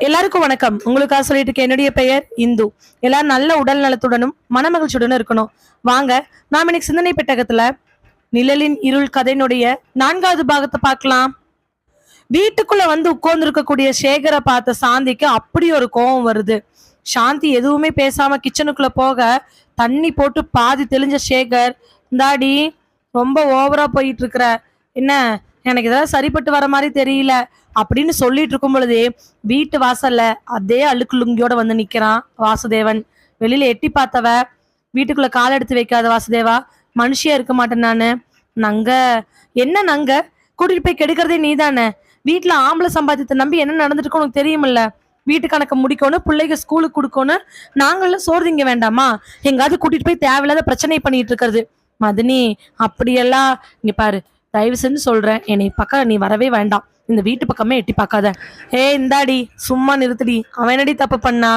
எல்லாருக்கும் வணக்கம். உங்களுக்காக சொல்லிட்டு இருக்க என்னுடைய பெயர் இந்து. எல்லாரும் நல்ல உடல் நலத்துடனும் மனமகிழ்ச்சியுடனும் இருக்கணும். வாங்க, நாம இன்னைக்கு சிந்தனை பெட்டகத்துல நிழலின் இருள் கதையினுடைய 4வது பாகத்தை பார்க்கலாம். வீட்டுக்குள்ள வந்து உட்கார்ந்து இருக்கக்கூடிய சேகரை பார்த்த சாந்திக்கு அப்படி ஒரு கோபம் வருது. சாந்தி எதுவுமே பேசாம கிச்சனுக்குள்ள போக தண்ணி போட்டு பாதி தெளிஞ்ச சேகர், இந்தாடி ரொம்ப ஓவரா போயிட்டு இருக்கிற, என்ன எனக்கு ஏதாவது சரிப்பட்டு வர மாதிரி தெரியல அப்படின்னு சொல்லிட்டு இருக்கும் பொழுதே வீட்டு வாசல்ல அதே அழுக்கு லுங்கியோட வந்து நிக்கிறான் வாசுதேவன். வெளியில எட்டி பார்த்தவ, வீட்டுக்குள்ள கால் எடுத்து வைக்காத வாசுதேவா, மனுஷியா இருக்க மாட்டேன் நானு. நங்க என்ன நங்க, கூட்டிட்டு போய் கெடுக்கிறதே நீதானே. வீட்டுல ஆம்பளை சம்பாத்தியத்தை நம்பி என்ன நடந்துட்டு உனக்கு தெரியுமில்ல. வீட்டு கணக்கு முடிக்கணும், பிள்ளைங்க ஸ்கூலுக்கு கொடுக்கணும், நாங்களும் சோறு திங்க வேண்டாமா? எங்காவது கூட்டிட்டு போய் தேவையில்லாத பிரச்சனை பண்ணிட்டு இருக்கிறது. மதினி அப்படியெல்லாம் இங்க பாரு, தயவு செஞ்சு சொல்றேன், என்னை பக்கம் நீ வரவே வேண்டாம். இந்த வீட்டு பக்கமே எட்டி பார்க்காத. இந்தாடி சும்மா நிறுத்தடி. அவன் என்னடி தப்பு பண்ணா?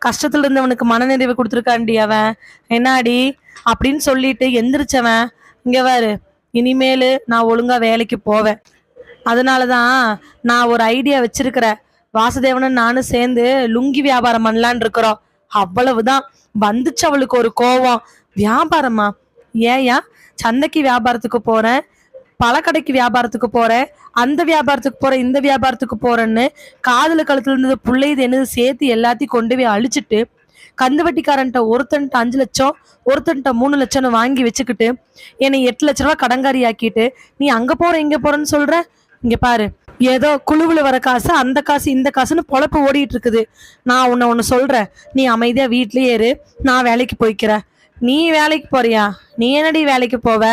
கஷ்டத்துல இருந்தவனுக்கு மனநிறைவு கொடுத்துருக்காண்டி அவன். என்னாடி அப்படின்னு சொல்லிட்டு எந்திரிச்சவன், இங்க வேறு, இனிமேலு நான் ஒழுங்கா வேலைக்கு போவேன். அதனாலதான் நான் ஒரு ஐடியா வச்சிருக்கிறேன். வாசுதேவனும் நானும் சேர்ந்து லுங்கி வியாபாரம் பண்ணலான் இருக்கிறோம். அவ்வளவுதான். வந்துச்சு அவளுக்கு ஒரு கோவம். வியாபாரமா? ஏயா? சந்தைக்கு வியாபாரத்துக்கு போறேன், பழக்கடைக்கு வியாபாரத்துக்கு போறேன், அந்த வியாபாரத்துக்கு போறேன், இந்த வியாபாரத்துக்கு போறேன்னு காதுல கழுத்துல இருந்தது புள்ளைது என்னது சேர்த்து எல்லாத்தையும் கொண்டு போய் அழிச்சிட்டு, கந்து வட்டிக்காரன்ட்ட ஒருத்தன்ட்ட 5 லட்சம், ஒருத்தன்ட்ட 3 லட்சம்னு வாங்கி வச்சுக்கிட்டு என்னை 8 லட்ச ரூபா கடங்காரி ஆக்கிட்டு நீ அங்க போற இங்க போறேன்னு சொல்ற. இங்க பாரு, ஏதோ குழுவுல வர காசு, அந்த காசு இந்த காசுன்னு பொழப்பு ஓடிட்டு இருக்குது. நான் ஒன்னு சொல்றேன், நீ அமைதியா வீட்லயே இரு, நான் வேலைக்கு போய்க்கிறேன். நீ வேலைக்கு போறியா? நீ என்னடி வேலைக்கு போவ?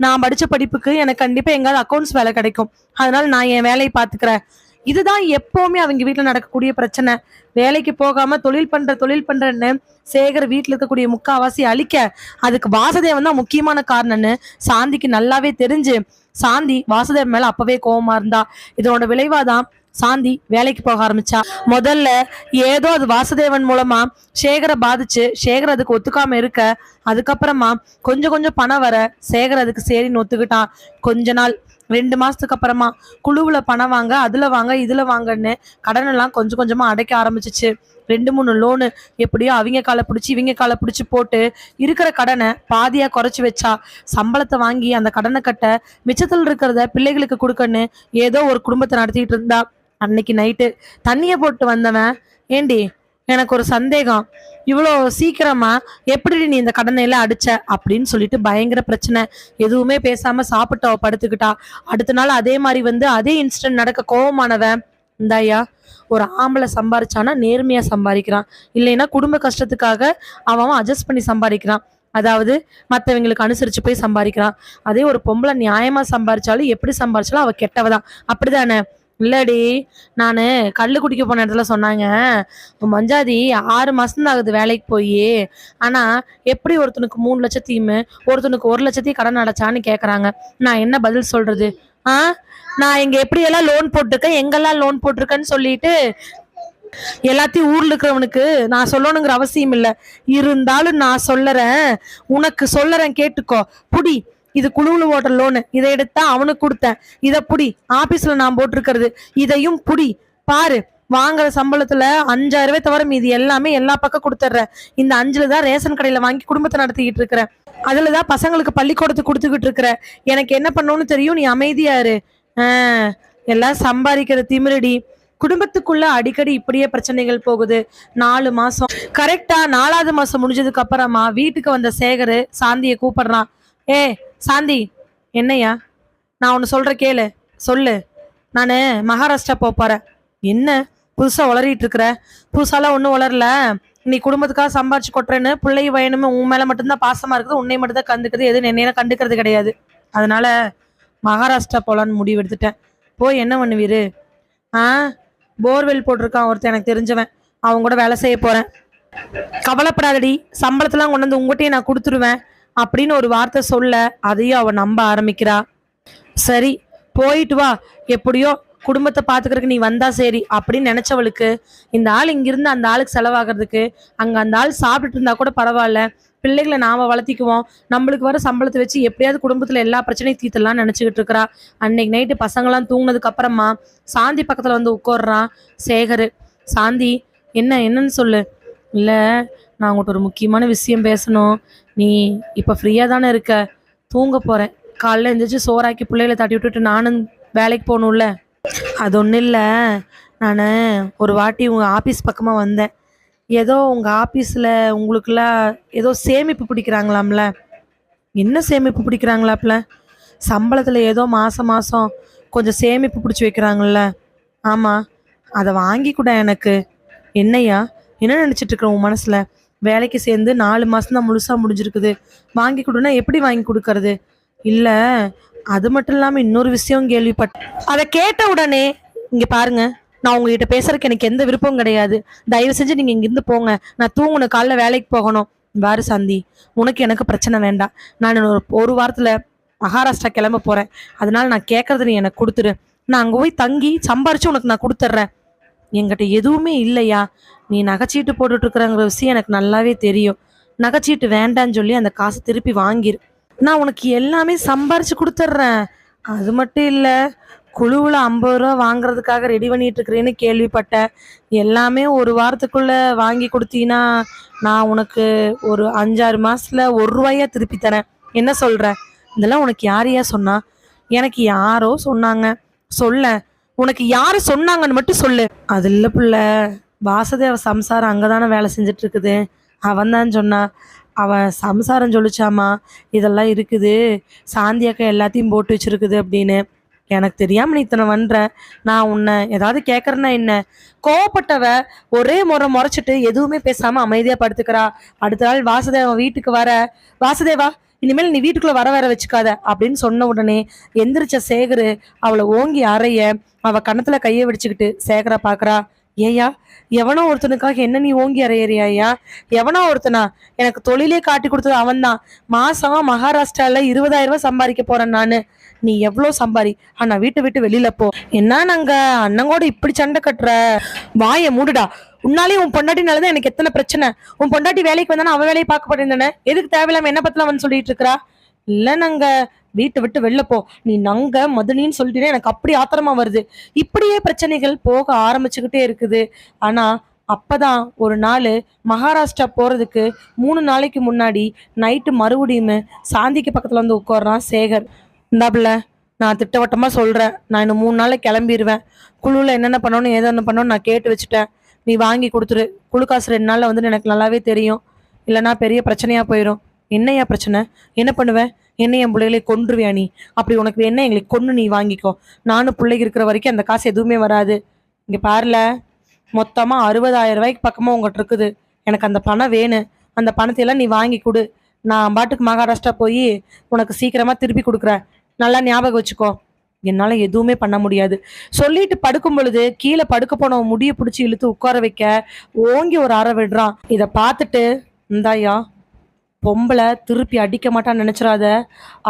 நான் படிச்ச படிப்புக்கு எனக்கு கண்டிப்பா எங்காவது அக்கௌண்ட்ஸ் வேலை கிடைக்கும், அதனால நான் என் வேலையை பாத்துக்கிறேன். இதுதான் எப்பவுமே அவங்க வீட்டுல நடக்கக்கூடிய பிரச்சனை. வேலைக்கு போகாம தொழில் பண்றேன்னு சேகர் வீட்டுல இருக்கக்கூடிய முக்காவாசி அழிக்க அதுக்கு வாசுதேவன் தான் முக்கியமான காரணம்னு சாந்திக்கு நல்லாவே தெரிஞ்சு சாந்தி வாசுதேவன் மேல அப்பவே கோவமா இருந்தா. இதோட விளைவாதான் சாந்தி வேலைக்கு போக ஆரம்பிச்சா. முதல்ல ஏதோ அது வாசுதேவன் மூலமா சேகரை பாதிச்சு சேகர் அதுக்கு ஒத்துக்காம இருக்க, அதுக்கப்புறமா கொஞ்சம் கொஞ்சம் பணம் வர சேகர் அதுக்கு சரின்னு ஒத்துக்கிட்டான். கொஞ்ச நாள் 2 மாசத்துக்கு அப்புறமா குழுவுல பணம் வாங்க, அதுல வாங்க, இதுல வாங்கன்னு கடன் எல்லாம் கொஞ்சம் கொஞ்சமா அடைக்க ஆரம்பிச்சிச்சு. 2-3 லோனு எப்படியோ அவங்க காலை பிடிச்சி இவங்க காலை பிடிச்சி போட்டு இருக்கிற கடனை பாதியா குறைச்சி வச்சா. சம்பளத்தை வாங்கி அந்த கடனை கட்ட, மிச்சத்தில் இருக்கிறத பிள்ளைகளுக்கு கொடுக்கன்னு ஏதோ ஒரு குடும்பத்தை நடத்திட்டு இருந்தா. அன்னைக்கு நைட்டு தண்ணிய போட்டு வந்தவன், ஏண்டி எனக்கு ஒரு சந்தேகம், இவ்வளோ சீக்கிரமா எப்படி நீ இந்த கடனை எல்லாம் அடிச்ச அப்படின்னு சொல்லிட்டு பயங்கர பிரச்சனை. எதுவுமே பேசாம சாப்பிட்டு அவ படுத்துக்கிட்டா. அடுத்த நாள் அதே மாதிரி வந்து அதே இன்சிடென்ட் நடக்க கோவமானவன், இந்தாயா, ஒரு ஆம்பளை சம்பாரிச்சானா நேர்மையா சம்பாதிக்கிறான், இல்லைன்னா குடும்ப கஷ்டத்துக்காக அவன் அட்ஜஸ்ட் பண்ணி சம்பாதிக்கிறான். அதாவது மற்றவங்களுக்கு அனுசரிச்சு போய் சம்பாதிக்கிறான். அதே ஒரு பொம்பளை நியாயமா சம்பாரிச்சாலும் எப்படி சம்பாரிச்சாலும் அவ கெட்டவதான். அப்படிதானே? இல்லடி, நானு கல்லு குடிக்க போன இடத்துல சொன்னாங்க, மஞ்சாதி 6 மாசம் தான் ஆகுது வேலைக்கு போய், ஆனா எப்படி ஒருத்தனுக்கு 3 லட்சத்தையும் ஒருத்தனுக்கு 1 லட்சத்தையும் கடன் அடைச்சான்னு கேக்குறாங்க. நான் என்ன பதில் சொல்றது? நான் இங்க எப்படி எல்லாம் லோன் போட்டிருக்கேன், எங்கெல்லாம் லோன் போட்டிருக்கேன்னு சொல்லிட்டு எல்லாத்தையும் ஊர்ல இருக்கிறவனுக்கு நான் சொல்லணுங்கிற அவசியம் இல்லை. இருந்தாலும் நான் சொல்லறேன், உனக்கு சொல்லறேன், கேட்டுக்கோ. புடி, இது குழுவுல ஓட்ட லோனு, இதை எடுத்தா அவனுக்கு கொடுத்தேன், இதை புடி, ஆபீஸ்ல நான் போட்டிருக்கிறது, இதையும் புடி. பாரு, வாங்குற சம்பளத்துல 5000 ரூபாய் தவிர மீதி எல்லாமே எல்லா பக்கம் கொடுத்துட்றேன். இந்த 5ல தான் ரேஷன் கடையில வாங்கி குடும்பத்தை நடத்திக்கிட்டு இருக்கிறேன், அதுலதான் பசங்களுக்கு பள்ளிக்கூடத்துக்கு கொடுத்துக்கிட்டு இருக்கிற. எனக்கு என்ன பண்ணணும்னு தெரியும், நீ அமைதியா இரு. எல்லாம் சம்பாதிக்கிற திமிரடி. குடும்பத்துக்குள்ள அடிக்கடி இப்படியே பிரச்சனைகள் போகுது. 4 மாசம் கரெக்டா 4வது மாசம் முடிஞ்சதுக்கு அப்புறமா வீட்டுக்கு வந்த சேகர் சாந்தியை கூப்பிடுறான். சாந்தி, என்னையா? நான் ஒன்னு சொல்ற கேளு. சொல்லு. நானு மகாராஷ்டிரா போறேன். என்ன புதுசா வளரிட்டு இருக்கிற? புதுசாலாம் ஒன்றும் வளரல. நீ குடும்பத்துக்காக சம்பாரிச்சு கொட்டுறேன்னு பிள்ளை வயனுமே உன் மேல மட்டும்தான் பாசமா இருக்குது, உன்னை மட்டும் தான் கண்டுக்குது, எதுவும் என்னைய கண்டுக்கிறது கிடையாது. அதனால மகாராஷ்டிரா போலான்னு முடிவு எடுத்துட்டேன். போய் என்ன பண்ணுவீரு? போர்வெல் போட்டிருக்கான் ஒருத்தன், எனக்கு தெரிஞ்சவன், அவங்க கூட வேலை செய்ய போறேன். கவலைப்படாதடி, சம்பளத்தெல்லாம் கொண்டு வந்து உங்ககிட்டயே நான் கொடுத்துருவேன் அப்படின்னு ஒரு வார்த்தை சொல்ல, அதையும் அவ நம்ப ஆரம்பிக்கிறா. சரி போயிட்டு வா, எப்படியோ குடும்பத்தை பாத்துக்கிறதுக்கு நீ வந்தா சரி அப்படின்னு நினைச்சவளுக்கு, இந்த ஆள் இங்கிருந்து அந்த ஆளுக்கு செலவாகிறதுக்கு அங்க அந்த ஆள் சாப்பிட்டுட்டு இருந்தா கூட பரவாயில்ல, பிள்ளைகளை நாம வளர்த்திக்குவோம், நம்மளுக்கு வர சம்பளத்தை வச்சு எப்படியாவது குடும்பத்துல எல்லா பிரச்சனையும் தீர்த்தலாம் நினைச்சுக்கிட்டு இருக்கிறா. அன்னைக்கு நைட்டு பசங்களாம் தூங்கினதுக்கு அப்புறமா சாந்தி பக்கத்துல வந்து உட்கார்றான் சேகர். சாந்தி, என்னன்னு சொல்லு. இல்ல, நான் உங்கள்கிட்ட ஒரு முக்கியமான விஷயம் பேசணும். நீ இப்ப ஃப்ரீயா தானே இருக்க? தூங்க போறேன். காலைல எந்திரிச்சு சோறாக்கி பிள்ளைகளை தட்டி விட்டுட்டு நானும் வேலைக்கு போகணும்ல. அது ஒன்றும் இல்லை. நான் ஒரு வாட்டி உங்கள் ஆஃபீஸ் பக்கமாக வந்தேன். ஏதோ உங்கள் ஆஃபீஸில் உங்களுக்கெல்லாம் ஏதோ சேமிப்பு பிடிக்கிறாங்களாம்ல. என்ன சேமிப்பு பிடிக்கிறாங்களாப்ல? சம்பளத்தில் ஏதோ மாதம் மாதம் கொஞ்சம் சேமிப்பு பிடிச்சி வைக்கிறாங்கல்ல. ஆமாம், அதை வாங்கி கூட எனக்கு. என்னய்யா, என்ன நினச்சிட்டு இருக்கிற உன் மனசில்? வேலைக்கு சேர்ந்து 4 மாதம் தான் முழுசாக முடிஞ்சிருக்குது. வாங்கி கொடுன்னா எப்படி வாங்கி கொடுக்கறது? இல்லை, அது மட்டும் இல்லாமல் இன்னொரு விஷயம் கேள்விப்பட்டேன். அதை கேட்ட உடனே, இங்கே பாருங்க, நான் உங்ககிட்ட பேசுறதுக்கு எனக்கு எந்த விருப்பமும் கிடையாது. தயவு செஞ்சு நீங்கள் இங்கேருந்து போங்க. நான் தூங்கணும், காலைல வேலைக்கு போகணும். பாரு சாந்தி, உனக்கு எனக்கு பிரச்சனை வேண்டாம். நான் ஒரு வாரத்தில் மகாராஷ்டிரா கிளம்ப போகிறேன். அதனால நான் கேட்கறது நீ எனக்கு கொடுத்துரு. நான் அங்கே போய் தங்கி சம்பாரிச்சு உனக்கு நான் கொடுத்துட்றேன். என்கிட்ட எதுவுமே இல்லையா? நீ நகைச்சீட்டு போட்டுட்டு இருக்கிறங்கிற விஷயம் எனக்கு நல்லாவே தெரியும். நகைச்சீட்டு வேண்டான்னு சொல்லி அந்த காசை திருப்பி வாங்கிரு. நான் உனக்கு எல்லாமே சம்பாரிச்சு கொடுத்துட்றேன். அது மட்டும் இல்லை, குழுவில் 50 ரூபா வாங்குறதுக்காக ரெடி பண்ணிட்டு இருக்கிறேன்னு கேள்விப்பட்டேன். எல்லாமே ஒரு வாரத்துக்குள்ள வாங்கி கொடுத்தீங்கன்னா நான் உனக்கு ஒரு 5-6 மாசத்துல 1 ரூபாயா திருப்பி தரேன். என்ன சொல்ற? இதெல்லாம் உனக்கு யாரையா சொன்னா? எனக்கு யாரோ சொன்னாங்க. சொல்ல, உனக்கு யாரு சொன்னாங்கன்னு மட்டும் சொல்லு. அது இல்லை புள்ள, வாசுதேவ சம்சாரம் அங்கதானே வேலை செஞ்சுட்டு இருக்குது. அவன் தான் சொன்னா. அவன் சம்சாரம் சொல்லிச்சாமா, இதெல்லாம் இருக்குது, சாந்தியாக்கா எல்லாத்தையும் போட்டு வச்சிருக்குது அப்படின்னு. எனக்கு தெரியாம நீ இத்தனை பண்ற. நான் உன்னை ஏதாவது கேட்கறேன்னா என்ன? கோவப்பட்டவ ஒரே முறைச்சிட்டு எதுவுமே பேசாம அமைதியா படுத்துக்கிறா. அடுத்த நாள் வாசுதேவன் வீட்டுக்கு வர, வாசுதேவா, இனிமேல் நீ வீட்டுக்குள்ள வர வச்சுக்காத அப்படின்னு சொன்ன உடனே எந்திரிச்ச சேகரு அவளை ஓங்கி அறைய, அவ கன்னத்துல கையை வெடிச்சுக்கிட்டு சேகரை பாக்குறா. ஏயா, எவனோ ஒருத்தனுக்காக என்ன நீ ஓங்கி அறையறியாயா? எவனோ ஒருத்தனா? எனக்கு தொழிலே காட்டி கொடுத்தது அவன்தான். மாசம் மகாராஷ்டிரால 20,000 ரூபாய் சம்பாதிக்க போறேன் நானு. நீ எவ்வளோ சம்பாரி, ஆனா வீட்டை விட்டு வெளியில போ. என்ன நாங்க அண்ணங்கோட இப்படி சண்டை கட்டுற? வாயை மூடுடா. உன்னாலே உன் பொண்டாட்டினாலதான் எனக்கு எத்தனை பிரச்சனை. உன் பொண்டாட்டி வேலைக்கு வந்தானே அவ வேலையை பார்க்க போறேன். எதுக்கு தேவையில்லாம என்ன பத்திலாம் வந்து சொல்லிட்டு இருக்கிறா? இல்ல, நாங்க வீட்டை விட்டு வெளில போ. நீ நங்க மதுனின்னு சொல்லிட்டே எனக்கு அப்படி ஆத்திரமா வருது. இப்படியே பிரச்சனைகள் போக ஆரம்பிச்சுக்கிட்டே இருக்குது. ஆனா அப்பதான் ஒரு நாள் மகாராஷ்டிரா போறதுக்கு 3 நாளைக்கு முன்னாடி நைட்டு மறுபடியும் சாந்திக்கு பக்கத்துல வந்து உட்கார்றான் சேகர். இந்தாப்புல, நான் திட்டவட்டமா சொல்றேன், நான் இன்னும் 3 நாள்ல கிளம்பிடுவேன். குழுல என்னென்ன பண்ணணும் ஏதோ பண்ணணும் நான் கேட்டு வச்சுட்டேன். நீ வாங்கி கொடுத்துரு. குழு காசு 2 நாள்ல வந்து எனக்கு நல்லாவே தெரியும். இல்லைன்னா பெரிய பிரச்சனையா போயிடும். என்னையா பிரச்சனை? என்ன பண்ணுவேன்? என்ன என் பிள்ளைகளை கொன்றுவியா நீ? அப்படி உனக்கு என்ன எங்களை கொன்று நீ வாங்கிக்கோ. நானும் பிள்ளைக்கு இருக்கிற வரைக்கும் அந்த காசு எதுவுமே வராது. இங்க பாருல, மொத்தமா 60,000 ரூபாய்க்கு பக்கமா உங்ககிட்ட இருக்குது. எனக்கு அந்த பணம் வேணும். அந்த பணத்தையெல்லாம் நீ வாங்கி கொடு. நான் பாட்டுக்கு மகாராஷ்டிரா போய் உனக்கு சீக்கிரமா திருப்பி கொடுக்குறேன். நல்லா ஞாபகம் வச்சுக்கோ. என்னால எதுவுமே பண்ண முடியாது. சொல்லிட்டு படுக்கும் பொழுது கீழே படுக்க போன முடிய பிடிச்சி இழுத்து உட்கார வைக்க ஓங்கி ஒரு அறை விடுறான். இதை பார்த்துட்டு, இந்தாயா, பொம்பளை திருப்பி அடிக்க மாட்டான்னு நினைச்சிடாத.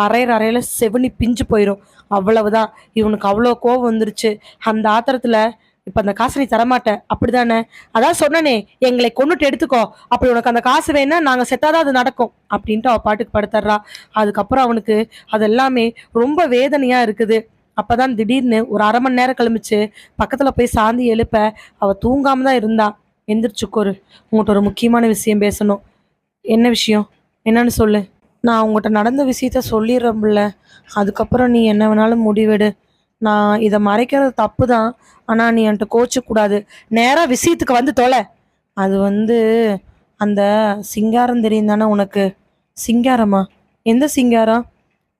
அறையில செவனி பிஞ்சு போயிடும். அவ்வளவுதான். இவனுக்கு அவ்வளோ கோவம் வந்துருச்சு. அந்த ஆத்திரத்துல, இப்ப அந்த காசை நீ தரமாட்ட அப்படிதானே? அதான் சொன்னனே, எங்களை கொண்டுட்டு எடுத்துக்கோ. அப்படி உனக்கு அந்த காசு வேணா நாங்க செத்தாதான் அது நடக்கும் அப்படின்ட்டு அவ பாட்டுக்கு படுத்துறா. அதுக்கப்புறம் அவனுக்கு அதெல்லாமே ரொம்ப வேதனையா இருக்குது. அப்பதான் திடீர்னு ஒரு 1/2 மணி நேரம் கழிச்சு பக்கத்துல போய் சாந்தி எழுப்ப அவ தூங்காம தான் இருந்தா. எந்திரிச்சுக்கோரு, உங்கள்கிட்ட ஒரு முக்கியமான விஷயம் பேசணும். என்ன விஷயம்? என்னன்னு சொல்லு. நான் உங்கள்கிட்ட நடந்த விஷயத்த சொல்லிடுறேன்ல, அதுக்கப்புறம் நீ என்ன வேணாலும் முடிவெடு. நான் இதை மறைக்கிறது தப்பு தான். ஆனால் நீ என்கிட்ட கோச்சக்கூடாது. நேராக விஷயத்துக்கு வந்து தொலை. அது வந்து, அந்த சிங்காரம் தெரியும் தானே உனக்கு? சிங்காரமா? எந்த சிங்காரம்?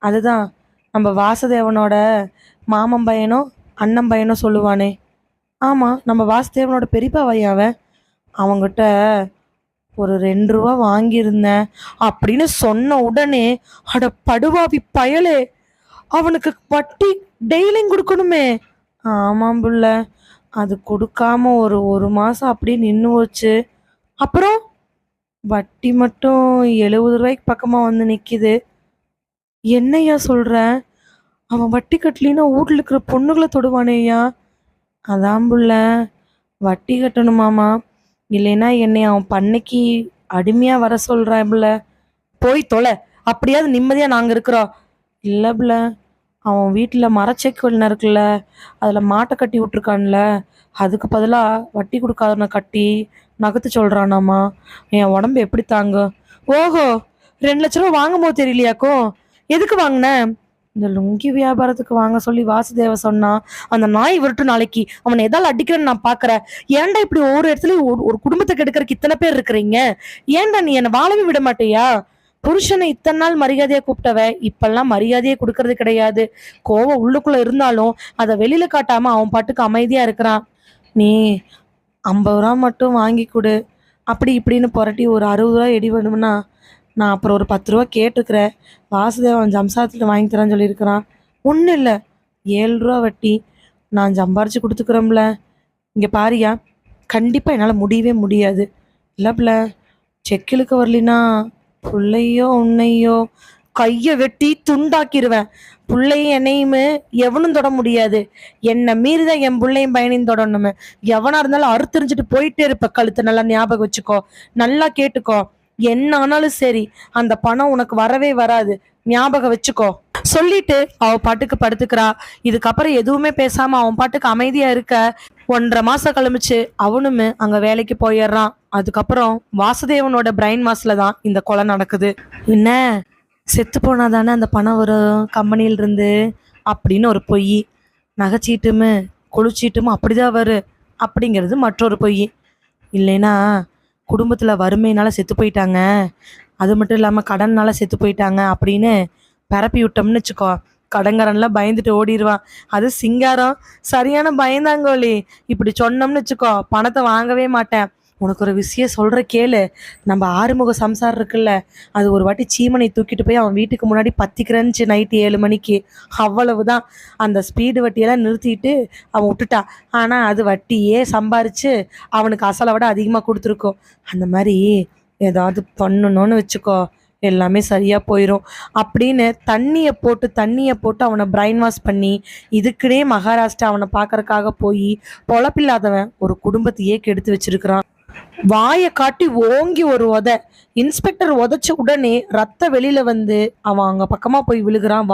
அதுதான் நம்ம வாசுதேவனோட மாமன் பையனோ அண்ணன் பையனோ சொல்லுவானே. ஆமாம், நம்ம வாசுதேவனோட பெரியப்பா பையன். அவங்ககிட்ட ஒரு 2 ரூபா வாங்கியிருந்தேன் அப்படின்னு சொன்ன உடனே, அட படுவாவி பயலே, அவனுக்கு வட்டி டெய்லியும் கொடுக்கணுமே. ஆமாம் புள்ள, அது கொடுக்காம ஒரு மாசம் அப்படியே நின்று போச்சு. அப்புறம் வட்டி மட்டும் 70 ரூபாய்க்கு பக்கமா வந்து நிக்குது. என்னையா சொல்ற? அவன் வட்டி கட்டலின்னா வீட்டுல இருக்கிற பொண்ணுகளை தொடுவானேயா? அதான் புள்ள, வட்டி கட்டணுமாமா. இல்லைன்னா என்னை அவன் பண்ணைக்கு அடிமையா வர சொல்றான் புள்ள. போய் தொலை. அப்படியாவது நிம்மதியா நாங்க இருக்கிறோம். இல்ல புள்ள, அவன் வீட்டில் மரச்செக்கல் இருக்குல்ல, அதில் மாட்டை கட்டி விட்ருக்கான்ல, அதுக்கு பதிலாக வட்டி கொடுக்காதவனை கட்டி நகர்த்த சொல்கிறானாம்மா. என் உடம்பு எப்படி தாங்க? ஓஹோ, 2 லட்ச ரூபா வாங்கும் போது தெரியலையாக்கும்? எதுக்கு வாங்கின? இந்த லுங்கி வியாபாரத்துக்கு வாங்க சொல்லி வாசுதேவ சொன்னா. அந்த நாய் விரட்டு நாளைக்கு அவனை எதால அடிக்கிறேன்னு நான் பாக்குறேன். ஏன்டா இப்படி ஒவ்வொரு இடத்துலயும் ஒரு குடும்பத்தை கெடுக்கறதுக்கு இத்தனை பேர் இருக்கிறீங்க? ஏன்டா நீ என்னை வாழவே விட மாட்டியா? புருஷனை இத்தனை நாள் மரியாதையா கூப்பிட்டவ இப்பெல்லாம் மரியாதையே கொடுக்கறது கிடையாது. கோவம் உள்ளுக்குள்ள இருந்தாலும் அதை வெளியில காட்டாம அவன் பாட்டுக்கு அமைதியா இருக்கிறான். நீ 50 ரூபா மட்டும் வாங்கி கொடு, அப்படி இப்படின்னு புரட்டி ஒரு 60 ரூபா எடி வேணும்னா நான் அப்புறம் ஒரு 10 ரூபா கேட்டுக்கிறேன். வாசுதேவன் ஜம்சாத்தில் வாங்கி தரேன்னு சொல்லியிருக்கிறான். ஒன்றும் இல்லை, 7 ரூபா வட்டி, நான் சம்பாரிச்சு கொடுத்துக்கிறோம்ல. இங்கே பாரியா, கண்டிப்பாக என்னால் முடியவே முடியாது. இல்லைப்ல, செக்கிலுக்கு வரலினா புள்ளையோ உன்னையோ கையை வெட்டி துண்டாக்கிடுவேன். புள்ளையும் என்னையுமே எவனும் தொட முடியாது. என்னை மீறிதான் என் பிள்ளையும் பையனையும் தொடணுமே. எவனா இருந்தாலும் அறுத்தறிஞ்சிட்டு போயிட்டே இருப்ப. கழுத்தை நல்லா ஞாபகம் வச்சுக்கோ, நல்லா கேட்டுக்கோ. என்ன ஆனாலும் சரி, அந்த பணம் உனக்கு வரவே வராது, ஞாபகம் வச்சுக்கோ சொல்லிட்டு அவ பாட்டுக்கு படுத்துக்கிறா. இதுக்கப்புறம் எதுவுமே பேசாம அவன் பாட்டுக்கு அமைதியா இருக்க 1.5 மாசம் கழிச்சு அவனுமே அங்க வேலைக்கு போயிடுறான். அதுக்கப்புறம் வாசுதேவனோட பிரைன் மாஸ்ல தான் இந்த கொலை நடக்குது. என்ன, செத்து போனாதானே அந்த பணம் வரும் கம்பெனியில இருந்து அப்படின்னு ஒரு பொய். நகைச்சீட்டுமே குளிச்சீட்டுமே அப்படிதான் வரும் அப்படிங்கிறது மற்றொரு பொய். இல்லைன்னா குடும்பத்தில் வறுமையினால செத்து போயிட்டாங்க, அது மட்டும் இல்லாமல் கடன்னால செத்து போயிட்டாங்க அப்படின்னு பரப்பி விட்டோம்னு வச்சுக்கோ, கடங்காரன்லாம் பயந்துட்டு ஓடிடுவான். அது சிங்காரம் சரியான பயந்தாங்கோலி. இப்படி சொன்னோம்னு வச்சுக்கோ, பணத்தை வாங்கவே மாட்டேன். உனக்கு ஒரு விஷயம் சொல்கிற கேளு. நம்ம ஆறுமுக சம்சாரம் இருக்குல்ல, அது ஒரு வாட்டி சீமனை தூக்கிட்டு போய் அவன் வீட்டுக்கு முன்னாடி பத்திக்கிறேன்னுச்சு நைட்டு 7 மணிக்கு. அவ்வளவுதான். அந்த ஸ்பீடு வட்டியெல்லாம் நிறுத்திட்டு அவன் விட்டுட்டான். ஆனால் அது வட்டியே சம்பாரித்து அவனுக்கு அசலை விட அதிகமாக கொடுத்துருக்கோம். அந்த மாதிரி ஏதாவது பண்ணணும்னு வச்சுக்கோ, எல்லாமே சரியாக போயிடும் அப்படின்னு தண்ணியை போட்டு அவனை பிரைன் வாஷ் பண்ணி இதுக்குனே மகாராஷ்டிரா அவனை பார்க்கறக்காக போய் பொழப்பில்லாதவன் ஒரு குடும்பத்தையே கெடுத்து வச்சிருக்கிறான். வாயை காட்டி ஓங்கி ஒரு இன்ஸ்பெக்டர் உதைச்ச உடனே ரத்த வெளியில வந்து அவன் அங்க பக்கமா போய் விழுகிறான்.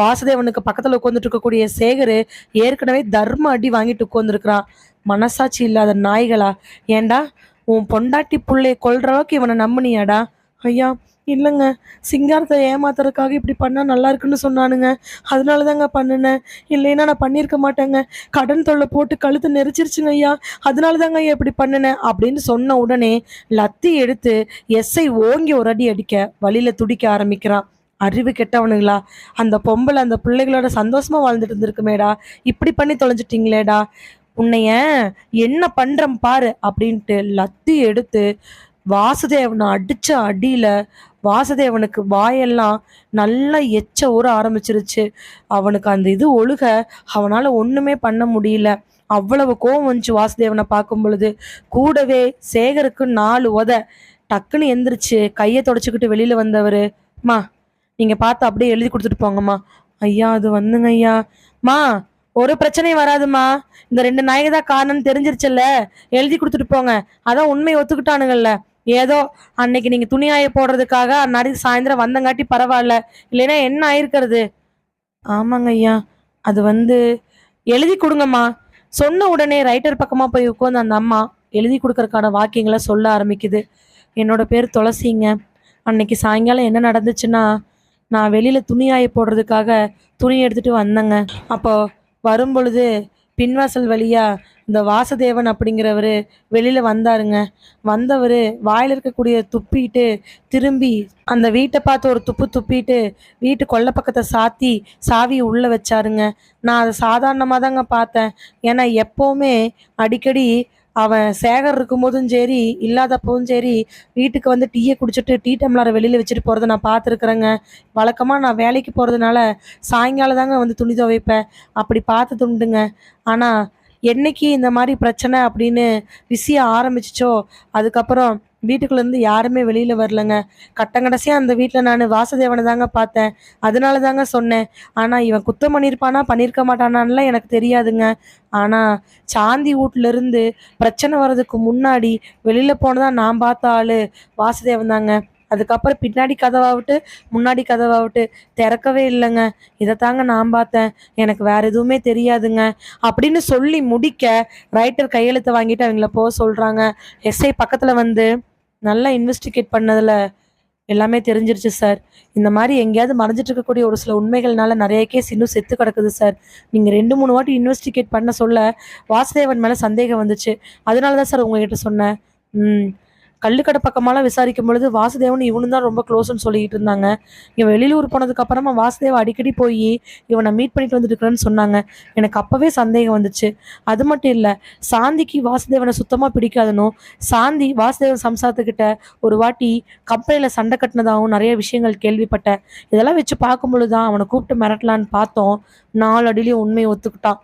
வாசுதேவனுக்கு பக்கத்துல உட்காந்துட்டு இருக்கக்கூடிய சேகரு ஏற்கனவே தர்ம அடி வாங்கிட்டு உட்காந்துருக்கிறான். மனசாட்சி இல்லாத நாய்களா, ஏண்டா உன் பொண்டாட்டி புள்ளைய கொல்ற அளவுக்கு இவனை நம்பினியாடா? ஐயா இல்லைங்க, சிங்காரத்தை ஏமாத்துறதுக்காக இப்படி பண்ணால் நல்லா இருக்குன்னு சொன்னானுங்க, அதனால தாங்க பண்ணினேன். இல்லைன்னா நான் பண்ணியிருக்க மாட்டேங்க. கடன் தொல்லை போட்டு கழுத்து நெரிச்சிருச்சுங்க ஐயா, அதனால தாங்க ஐயா இப்படி பண்ணினேன் அப்படின்னு சொன்ன உடனே லத்தி எடுத்து எஸ்ஐ ஓங்கி ஒரு அடி அடிக்க வழியில துடிக்க ஆரம்பிக்கிறான். அறிவு கெட்டவனுங்களா, அந்த பொம்பளை அந்த பிள்ளைகளோட சந்தோஷமா வாழ்ந்துட்டு இருந்திருக்குமேடா, இப்படி பண்ணி தொலைஞ்சிட்டீங்களேடா, உன்னைய என்ன பண்றேன் பாரு அப்படின்ட்டு லத்தி எடுத்து வாசுதேவனை அடிச்ச அடியில வாசுதேவனுக்கு வாயெல்லாம் நல்லா எச்ச ஊற ஆரம்பிச்சிருச்சு. அவனுக்கு அந்த இது ஒழுக அவனால ஒண்ணுமே பண்ண முடியல. அவ்வளவு கோவம் வந்துச்சு வாசுதேவனை பார்க்கும் பொழுது. கூடவே சேகருக்கு 4 டக்குன்னு எந்திரிச்சு கையை தொடச்சிக்கிட்டு வெளியில வந்தவர், மா நீங்க பார்த்து அப்படியே எழுதி கொடுத்துட்டு போங்கம்மா. ஐயா அது வந்துங்க ஐயா. மா ஒரு பிரச்சனையும் வராதுமா, இந்த 2 நாய்க்கு தான் காரணம்னு தெரிஞ்சிருச்சுல்ல, எழுதி கொடுத்துட்டு போங்க. அதான் உண்மையை ஒத்துக்கிட்டானுங்கல்ல. ஏதோ அன்னைக்கு நீங்க துணியாய போடுறதுக்காக அந்நாடி சாயந்தரம் வந்தங்காட்டி பரவாயில்ல, இல்லைன்னா என்ன ஆயிருக்கிறது? ஆமாங்க ஐயா, அது எழுதி கொடுங்கம்மா. சொன்ன உடனே ரைட்டர் பக்கமா போய் உட்காந்து அந்த அம்மா எழுதி கொடுக்கறதுக்கான வாக்கியங்களை சொல்ல ஆரம்பிக்குது. என்னோட பேர் துளசிங்க. அன்னைக்கு சாயங்காலம் என்ன நடந்துச்சுன்னா, நான் வெளியில துணியாய போடுறதுக்காக துணி எடுத்துட்டு வந்தேங்க. அப்போ வரும் பொழுது பின்வாசல் வழியா இந்த வாசுதேவன் அப்படிங்கிறவர் வெளியில வந்தாருங்க. வந்தவர் வாயில் இருக்கக்கூடிய துப்பிட்டு திரும்பி அந்த வீட்டை பார்த்து ஒரு துப்பு துப்பிட்டு வீட்டு கொல்லை பக்கத்தை சாத்தி சாவியை உள்ள வச்சாருங்க. நான் அதை சாதாரணமாக தாங்க பார்த்தேன். ஏன்னா எப்போவுமே அடிக்கடி அவன் சேகர் இருக்கும்போதும் சரி இல்லாதப்பவும் சரி வீட்டுக்கு வந்து டீயை குடிச்சிட்டு டீ டம்ளரை வெளியில் வச்சுட்டு போகிறத நான் பார்த்துருக்குறேங்க. வழக்கமாக நான் வேலைக்கு போகிறதுனால சாயங்காலம் தாங்க துணி துவைப்பேன். அப்படி பார்த்து துண்டுங்க. ஆனால் என்னைக்கு இந்த மாதிரி பிரச்சனை அப்படின்னு விஷயம் ஆரம்பிச்சிச்சோ அதுக்கப்புறம் வீட்டுக்குள்ளேருந்து யாருமே வெளியில் வரலங்க. கட்டங்கடைசியாக அந்த வீட்டில் நான் வாசுதேவனை தாங்க பார்த்தேன். அதனால தாங்க சொன்னேன். ஆனால் இவன் குத்தம் பண்ணியிருப்பானா பண்ணியிருக்க மாட்டானான்லாம் எனக்கு தெரியாதுங்க. ஆனால் சாந்தி வீட்டிலேருந்து பிரச்சனை வர்றதுக்கு முன்னாடி வெளியில் போனதான் நான் பார்த்த ஆள் வாசுதேவன் தாங்க. அதுக்கப்புறம் பின்னாடி கதவாகட்டு முன்னாடி கதவாகட்டு திறக்கவே இல்லைங்க. இதை தாங்க நான் பார்த்தேன், எனக்கு வேற எதுவுமே தெரியாதுங்க அப்படின்னு சொல்லி முடிக்க ரைட்டர் கையெழுத்து வாங்கிட்டு அவங்கள போக சொல்றாங்க. எஸ்ஐ பக்கத்துல வந்து நல்லா இன்வெஸ்டிகேட் பண்ணதுல எல்லாமே தெரிஞ்சிருச்சு சார். இந்த மாதிரி எங்கேயாவது மறைஞ்சிட்டு இருக்கக்கூடிய ஒரு சில உண்மைகள்னால நிறைய கேஸ் இன்னும் செத்து கிடக்குது சார். நீங்கள் 2 3 வாட்டி இன்வெஸ்டிகேட் பண்ண சொல்ல வாசுதேவன் மேலே சந்தேகம் வந்துச்சு. அதனால தான் சார் உங்ககிட்ட சொன்னேன். ம் கள்ளுக்கடை பக்கமாலாம் விசாரிக்கும் பொழுது வாசுதேவன் இவனும் தான் ரொம்ப க்ளோஸ்ன்னு சொல்லிக்கிட்டு இருந்தாங்க. இவன் வெளியூர் போனதுக்கு அப்புறமா வாசுதேவ அடிக்கடி போய் இவனை மீட் பண்ணிட்டு வந்துட்டு இருக்கிறேன்னு சொன்னாங்க. எனக்கு அப்பவே சந்தேகம் வந்துச்சு. அது மட்டும் இல்லை, சாந்திக்கு வாசுதேவனை சுத்தமாக பிடிக்காதுன்னும், சாந்தி வாசுதேவன் சம்சாரத்துக்கிட்ட ஒரு வாட்டி கம்பெனியில் சண்டை கட்டினதாகவும் நிறைய விஷயங்கள் கேள்விப்பட்டேன். இதெல்லாம் வச்சு பார்க்கும் பொழுது தான் அவனை கூப்பிட்டு மிரட்டலான்னு பார்த்தோம். 4 அடியிலையும் உண்மையை ஒத்துக்கிட்டான்.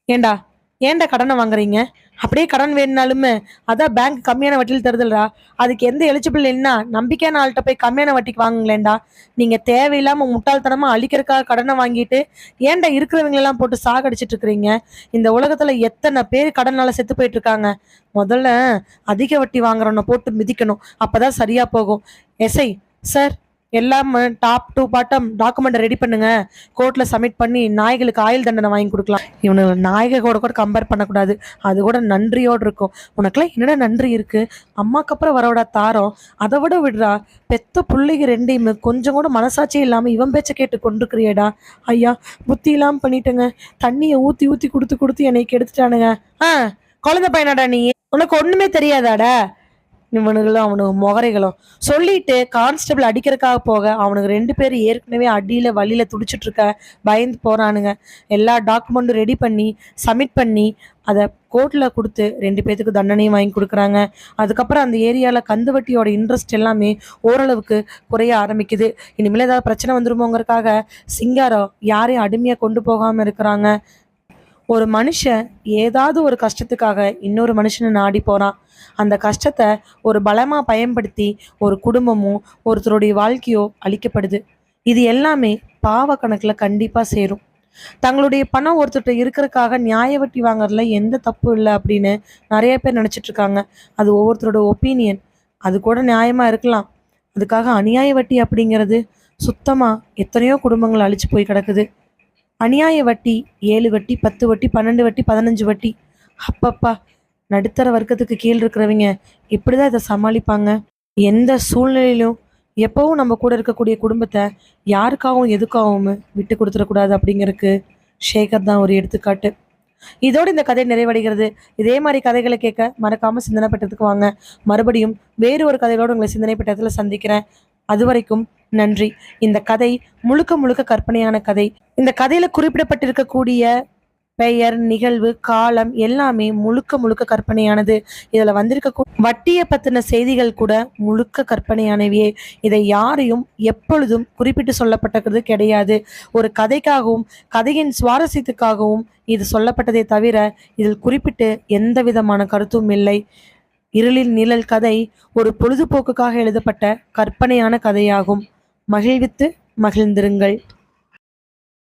ஏண்டா ஏன்டா கடனை வாங்குறீங்க? அப்படியே கடன் வேணுனாலுமே அதான் பேங்க் கம்மியான வட்டியில் தருதல்டா. அதுக்கு எந்த எலிஜிபிள் என்ன நம்பிக்கையான ஆள்கிட்ட போய் கம்மியான வட்டிக்கு வாங்குங்களேன்டா. நீங்க தேவையில்லாம முட்டாள்தனமா அழிக்கிறதுக்காக கடனை வாங்கிட்டு ஏன்டா இருக்கிறவங்களெல்லாம் போட்டு சாகடிச்சிட்டு இருக்கிறீங்க? இந்த உலகத்துல எத்தனை பேர் கடனால செத்து போயிட்டு இருக்காங்க. முதல்ல அதிக வட்டி வாங்குறவனை போட்டு மிதிக்கணும், அப்பதான் சரியா போகும். எஸ்ஐ சார், எல்லாம் top to bottom document ready பண்ணுங்க. கோர்ட்ல சப்மிட் பண்ணி நாய்களுக்கு ஆயுள் தண்டனை வாங்கி கொடுக்கலாம். இவனுக்கு நாயகோட கூட கம்பேர் பண்ணக்கூடாது. அது கூட நன்றியோடு இருக்கும். உனக்குலாம் என்னடா நன்றி இருக்கு? அம்மாக்கு அப்புறம் வரவிடா தாரம், அதை விட விடுறா. பெத்த பிள்ளைங்க 2யுமே கொஞ்சம் கூட மனசாட்சியே இல்லாம இவன் பேச்ச கேட்டு கொண்டிருக்கிறியடா. ஐயா, புத்தி இல்லாம பண்ணிட்டேங்க. தண்ணியை ஊத்தி ஊத்தி கொடுத்து கொடுத்து என்னை கெடுத்துட்டானுங்க. குழந்தை பையனாடா நீ? உனக்கு ஒண்ணுமே தெரியாதாடா? இவனுங்களும் அவனுக்கு முகரைகளும் சொல்லிட்டு கான்ஸ்டபிள் அடிக்கிறதுக்காக போக அவனுக்கு 2 பேர் ஏற்கனவே அடியில் வழியில் துடிச்சிட்டு இருக்க பயந்து போகிறானுங்க. எல்லா டாக்குமெண்ட்டும் ரெடி பண்ணி சப்மிட் பண்ணி அதை கோர்ட்டில் கொடுத்து 2 பேத்துக்கு தண்டனையும் வாங்கி கொடுக்குறாங்க. அதுக்கப்புறம் அந்த ஏரியாவில் கந்து வட்டியோட இன்ட்ரெஸ்ட் எல்லாமே ஓரளவுக்கு குறைய ஆரம்பிக்குது. இனிமேல் ஏதாவது பிரச்சனை வந்துருமோங்கிறதுக்காக சிங்காரம் யாரையும் அடிமையாக கொண்டு போகாமல் இருக்கிறாங்க. ஒரு மனுஷன் ஏதாவது ஒரு கஷ்டத்துக்காக இன்னொரு மனுஷனை நாடி போகிறான். அந்த கஷ்டத்தை ஒரு பலமாக பயன்படுத்தி ஒரு குடும்பமோ ஒருத்தருடைய வாழ்க்கையோ அழிக்கப்படுது. இது எல்லாமே பாவ கணக்கில் கண்டிப்பாக சேரும். தங்களுடைய பணம் ஒருத்தர்கிட்ட இருக்கிறதுக்காக நியாய வட்டி வாங்குறதுல எந்த தப்பு இல்லை அப்படின்னு நிறைய பேர் நினச்சிட்டு இருக்காங்க. அது ஒவ்வொருத்தரோட ஒப்பீனியன். அது கூட நியாயமாக இருக்கலாம். அதுக்காக அநியாய வட்டி அப்படிங்கிறது சுத்தமாக எத்தனையோ குடும்பங்கள் அழிச்சு போய் கிடக்குது. அநியாய வட்டி 7 வட்டி 10 வட்டி 12 வட்டி 15 வட்டி. அப்பப்பா, நடுத்தர வர்க்கத்துக்கு கீழ் இருக்கிறவங்க இப்படிதான் இதை சமாளிப்பாங்க. எந்த சூழ்நிலையிலும் எப்பவும் நம்ம கூட இருக்கக்கூடிய குடும்பத்தை யாருக்காகவும் எதுக்காகவும் விட்டு கொடுத்துடக்கூடாது அப்படிங்கிறதுக்கு ஷேகர் தான் ஒரு எடுத்துக்காட்டு. இதோடு இந்த கதை நிறைவடைகிறது. இதே மாதிரி கதைகளை கேட்க மறக்காம சிந்தனை பெற்றதுக்கு வாங்க. மறுபடியும் வேறு ஒரு கதைகளோடு உங்களை சிந்தனை பெற்றத்தில் சந்திக்கிறேன். அது வரைக்கும் நன்றி. இந்த கதை முழுக்க முழுக்க கற்பனையான கதை. இந்த கதையில குறிப்பிடப்பட்டிருக்கக்கூடிய பெயர், நிகழ்வு, காலம் எல்லாமே முழுக்க முழுக்க கற்பனையானது. இதுல வந்திருக்க வட்டியை பத்தின செய்திகள் கூட முழுக்க கற்பனையானவையே. இதை யாரையும் எப்பொழுதும் குறிப்பிட்டு சொல்லப்பட்டது கிடையாது. ஒரு கதைக்காகவும் கதையின் சுவாரஸ்யத்துக்காகவும் இது சொல்லப்பட்டதை தவிர இதில் குறிப்பிட்டு எந்த விதமான கருத்தும் இல்லை. இருளின் நிழல் கதை ஒரு பொழுதுபோக்குக்காக எழுதப்பட்ட கற்பனையான கதையாகும். மகிழ்வித்து மகிழ்ந்திருங்கள்.